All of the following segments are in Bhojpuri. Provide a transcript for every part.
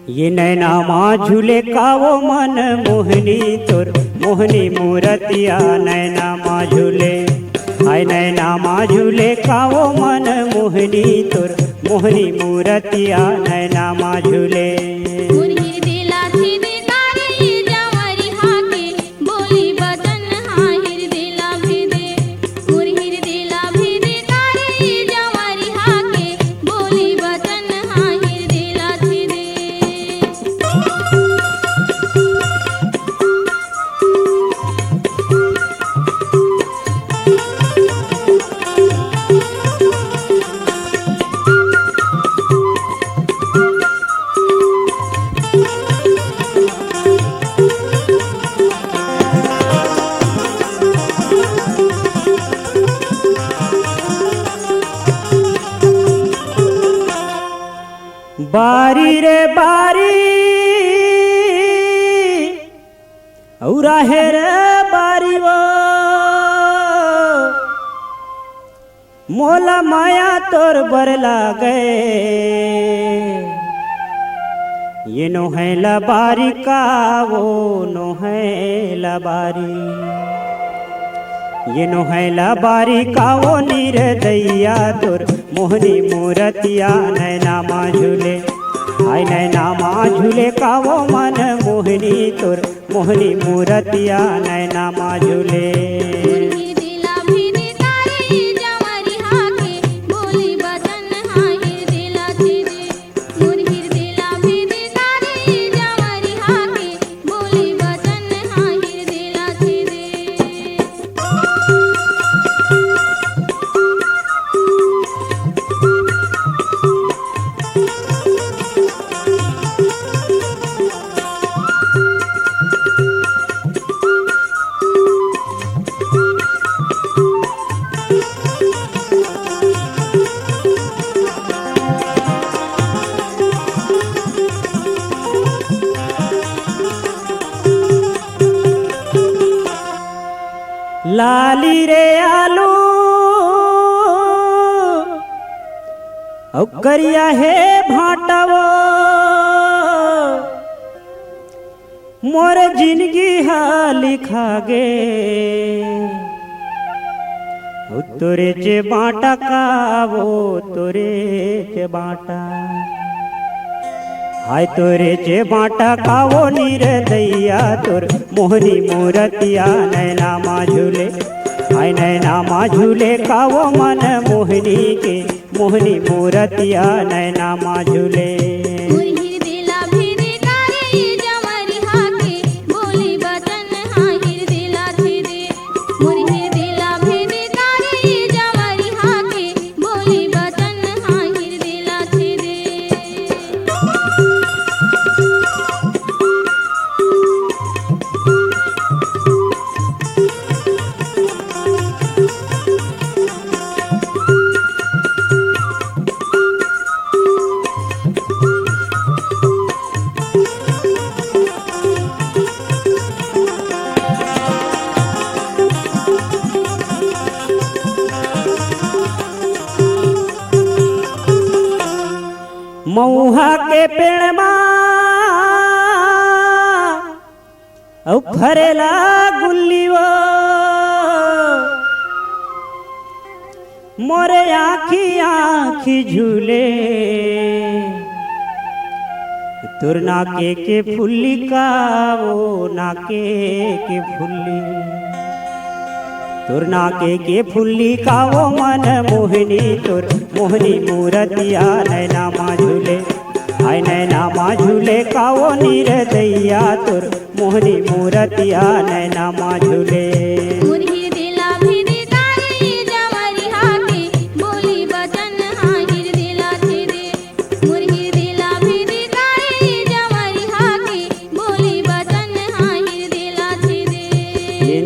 ये नैना माँ झूले कावो मन मोहनी तोर मोहनी मूरतिया नैना माँ झूले। हाय नैना माँ झूले कावो मन मोहनी तोर मोहनी मूरतिया नैना माँ झूले। बारी रे बारी औरा है रे बारी वो मोला माया तोर बरला गए। ये नो है लबारी का वो नो है लबारी, ये नो है लबारी का वो निर्दया तोर मोहनी मूरतिया नैना माँ झूले। हाय नैना माँ झूले का वो मन मोहनी तोर मोहनी मूरतिया नैना माँ झूले। लाली रे आलू करिया है भाटवो मोर जिंदगी हाली खागे। तोरे चे बाटा का वो तोरे चे बाटा, हाय तोरे चे बाटा का वो निर्दया तोर मोहनी मूरतिया नैना माँ झूले। हाय नैना माँ झूले का वो मन मोहनी के मोहनी मूरतिया नैना माँ झूले। मऊहा के पेड़ औ फरेला गुल्ली वो मोरे आँखी आँखी झूले। तुर नाके के फुल्ली का वो नाके के फुल्ली, तुर नाके के फुल्ली का वो मन मोहनी तोर मोहनी मूरतिया नैना माँ झूले। हाय नैना माँ झूले का वो निर्दया तोर मोहनी मूरतिया नैना माँ झूले।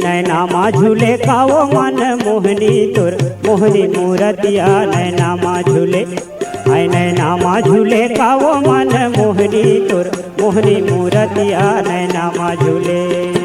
नैना माँ झूले का वो मन मोहनी तोर मोहनी मूरतिया नैना माँ झूले। हाय नैना माँ झूले का वो मन मोहनी तोर मोहनी मूरतिया नैना माँ झूले।